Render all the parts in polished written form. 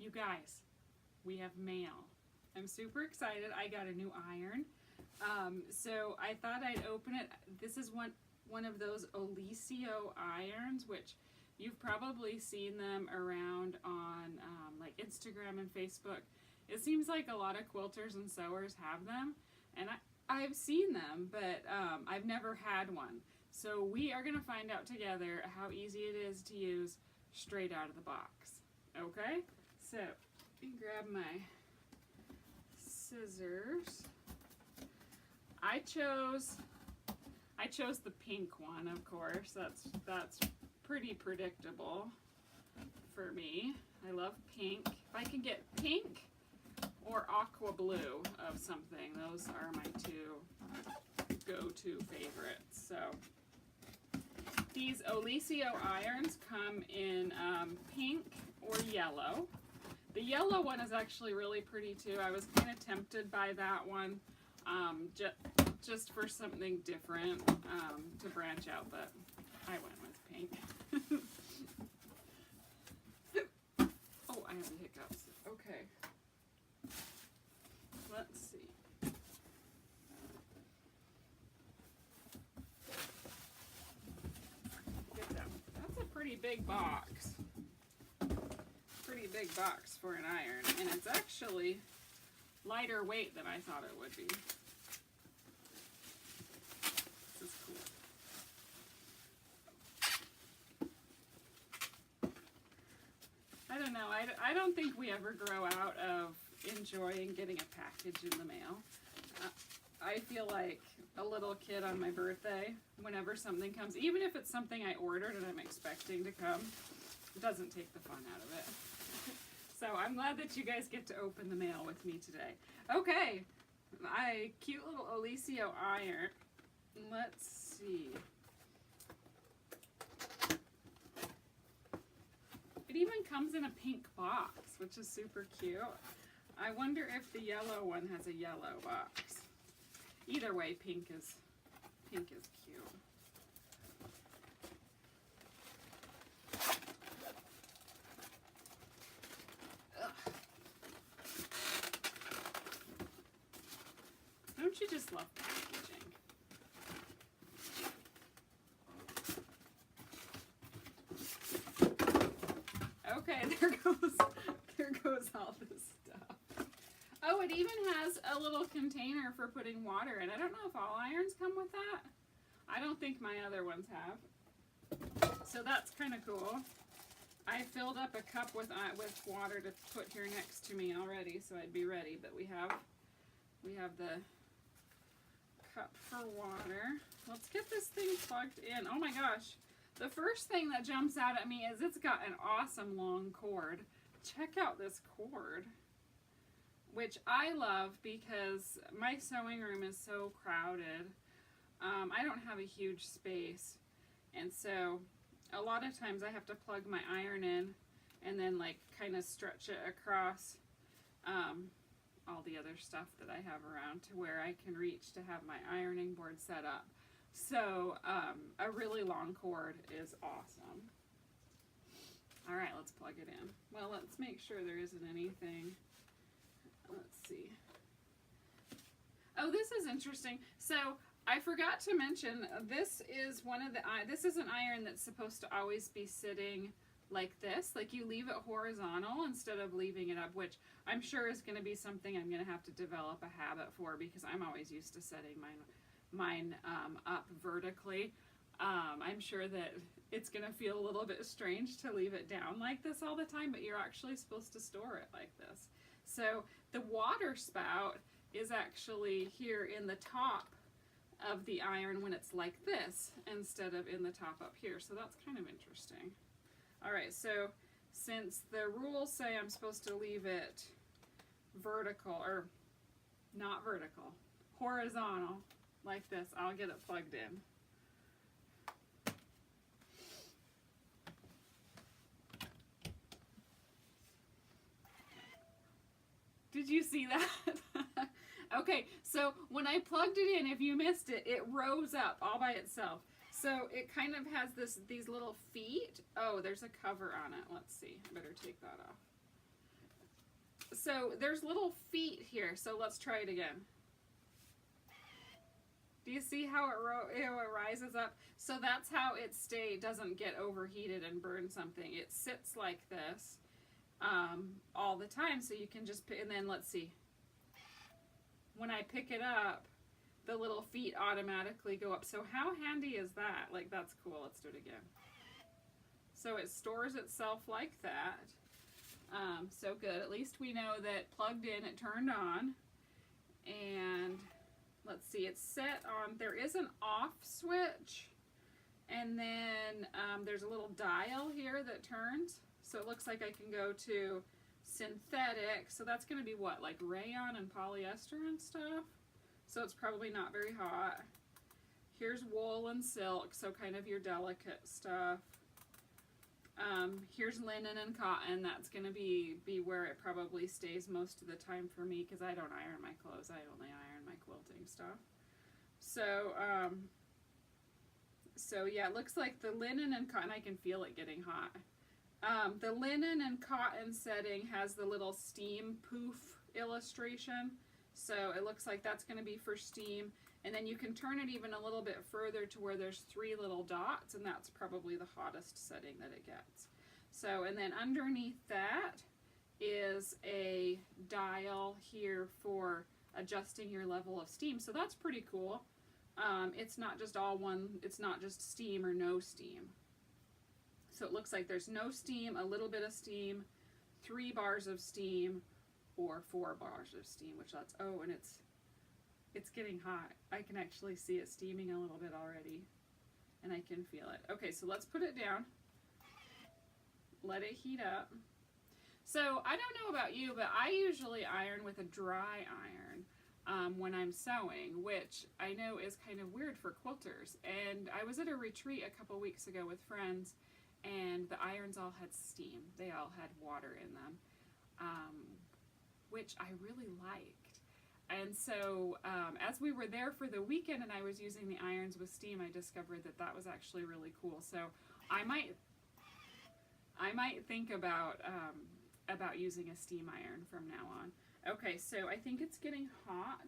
You guys, we have mail. I'm super excited. I got a new iron. So I thought I'd open it. This is one of those Oliso irons, which you've probably seen them around on like Instagram and Facebook. It seems like a lot of quilters and sewers have them, and I've seen them, but I've never had one. So we are going to find out together how easy it is to use straight out of the box. Okay? So, let me grab my scissors. I chose the pink one, of course. That's pretty predictable for me. I love pink. If I can get pink or aqua blue of something, those are my two go-to favorites. So these Oliso irons come in pink or yellow. The yellow one is actually really pretty too. I was kind of tempted by that one, just for something different to branch out, but I went with pink. Oh, I have the hiccups. Okay. Let's see. Get that. That's a pretty big box. Pretty big box for an iron, and it's actually lighter weight than I thought it would be. This is cool. I don't know. I don't think we ever grow out of enjoying getting a package in the mail. I feel like a little kid on my birthday whenever something comes, even if it's something I ordered and I'm expecting to come. It doesn't take the fun out of it. So I'm glad that you guys get to open the mail with me today. Okay, my cute little Oliso iron. Let's see. It even comes in a pink box, which is super cute. I wonder if the yellow one has a yellow box. Either way, pink is cute. Don't you just love packaging? Okay, there goes all this stuff. Oh, it even has a little container for putting water in. I don't know if all irons come with that. I don't think my other ones have. So that's kind of cool. I filled up a cup with water to put here next to me already, so I'd be ready. But we have the cup for water. Let's get this thing plugged in. Oh my gosh. The first thing that jumps out at me is it's got an awesome long cord. Check out this cord, which I love because my sewing room is so crowded. I don't have a huge space, and so a lot of times I have to plug my iron in and then like kind of stretch it across all the other stuff that I have around to where I can reach to have my ironing board set up. So a really long cord is awesome. All right, let's plug it in. Well, let's make sure there isn't anything. Let's see. Oh, this is interesting. So I forgot to mention, this is this is an iron that's supposed to always be sitting like this. Like you leave it horizontal instead of leaving it up, which I'm sure is going to be something I'm going to have to develop a habit for because I'm always used to setting mine up vertically. I'm sure that it's going to feel a little bit strange to leave it down like this all the time, but you're actually supposed to store it like this. So the water spout is actually here in the top of the iron when it's like this instead of in the top up here. So that's kind of interesting. All right, so since the rules say I'm supposed to leave it vertical, or not vertical, horizontal, like this, I'll get it plugged in. Did you see that? Okay, so when I plugged it in, if you missed it, it rose up all by itself. So it kind of has these little feet. Oh, there's a cover on it. Let's see. I better take that off. So there's little feet here, so let's try it again. Do you see how it rises up? So that's how it doesn't get overheated and burn something. It sits like this all the time, so you can just pick, and then let's see. When I pick it up, the little feet automatically go up. So how handy is that? Like, that's cool. Let's do it again. So it stores itself like that. So good. At least we know that plugged in, it turned on. And let's see, it's set on, there is an off switch. And then there's a little dial here that turns. So it looks like I can go to synthetic. So that's going to be what, like rayon and polyester and stuff? So it's probably not very hot. Here's wool and silk, so kind of your delicate stuff. Here's linen and cotton. That's going to be where it probably stays most of the time for me, because I don't iron my clothes. I only iron my quilting stuff. So, so yeah, it looks like the linen and cotton, I can feel it getting hot. The linen and cotton setting has the little steam poof illustration. So it looks like that's going to be for steam. And then you can turn it even a little bit further to where there's 3 little dots, and that's probably the hottest setting that it gets. So, and then underneath that is a dial here for adjusting your level of steam. So that's pretty cool. It's not just all one, it's not just steam or no steam. So it looks like there's no steam, a little bit of steam, 3 bars of steam, or 4 bars of steam, which that's, oh, and it's getting hot. I can actually see it steaming a little bit already, and I can feel it. Okay, so let's put it down. Let it heat up. So I don't know about you, but I usually iron with a dry iron when I'm sewing, which I know is kind of weird for quilters. And I was at a retreat a couple weeks ago with friends, and the irons all had steam. They all had water in them, which I really liked. And so as we were there for the weekend and I was using the irons with steam, I discovered that that was actually really cool. So I might think about using a steam iron from now on. Okay, so I think it's getting hot.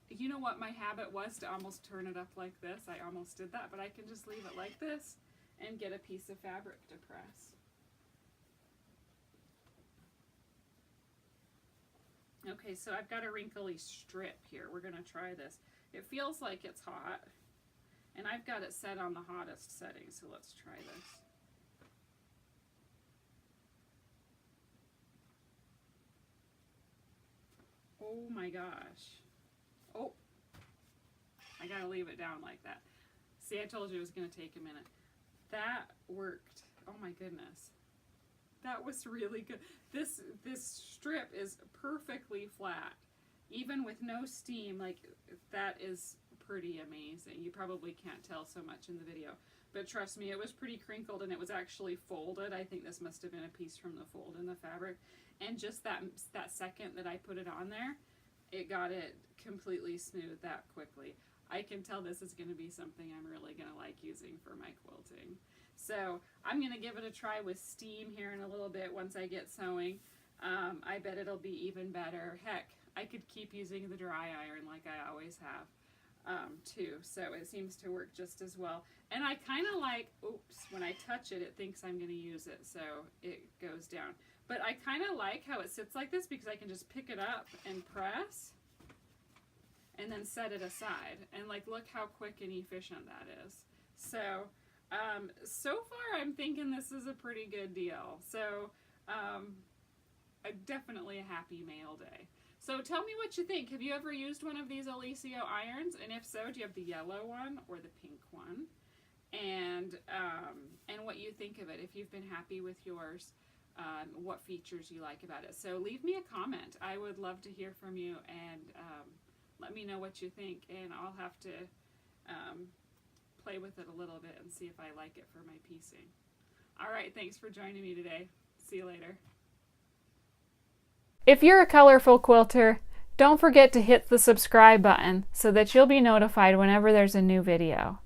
You know what my habit was? To almost turn it up like this. I almost did that, but I can just leave it like this and get a piece of fabric to press. Okay, so I've got a wrinkly strip here. We're going to try this. It feels like it's hot, and I've got it set on the hottest setting, so let's try this. Oh my gosh. Oh, I got to leave it down like that. See, I told you it was going to take a minute. That worked. Oh my goodness. That was really good. This strip is perfectly flat, even with no steam. Like, that is pretty amazing. You probably can't tell so much in the video, but trust me, it was pretty crinkled and it was actually folded. I think this must have been a piece from the fold in the fabric, and just that second that I put it on there, it got it completely smooth that quickly. I can tell this is going to be something I'm really going to like using for my quilting. So I'm going to give it a try with steam here in a little bit once I get sewing. I bet it'll be even better. Heck, I could keep using the dry iron like I always have too. So it seems to work just as well. And I kind of like, oops, when I touch it, it thinks I'm going to use it, so it goes down. But I kind of like how it sits like this because I can just pick it up and press and then set it aside. And like, look how quick and efficient that is. So so far I'm thinking this is a pretty good deal. So definitely a happy mail day. So tell me what you think. Have you ever used one of these Oliso irons? And if so, do you have the yellow one or the pink one? And what you think of it, if you've been happy with yours, what features you like about it. So leave me a comment. I would love to hear from you, and let me know what you think, and I'll have to play with it a little bit and see if I like it for my piecing. All right, thanks for joining me today. See you later. If you're a colorful quilter, don't forget to hit the subscribe button so that you'll be notified whenever there's a new video.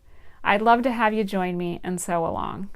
I'd love to have you join me and sew along.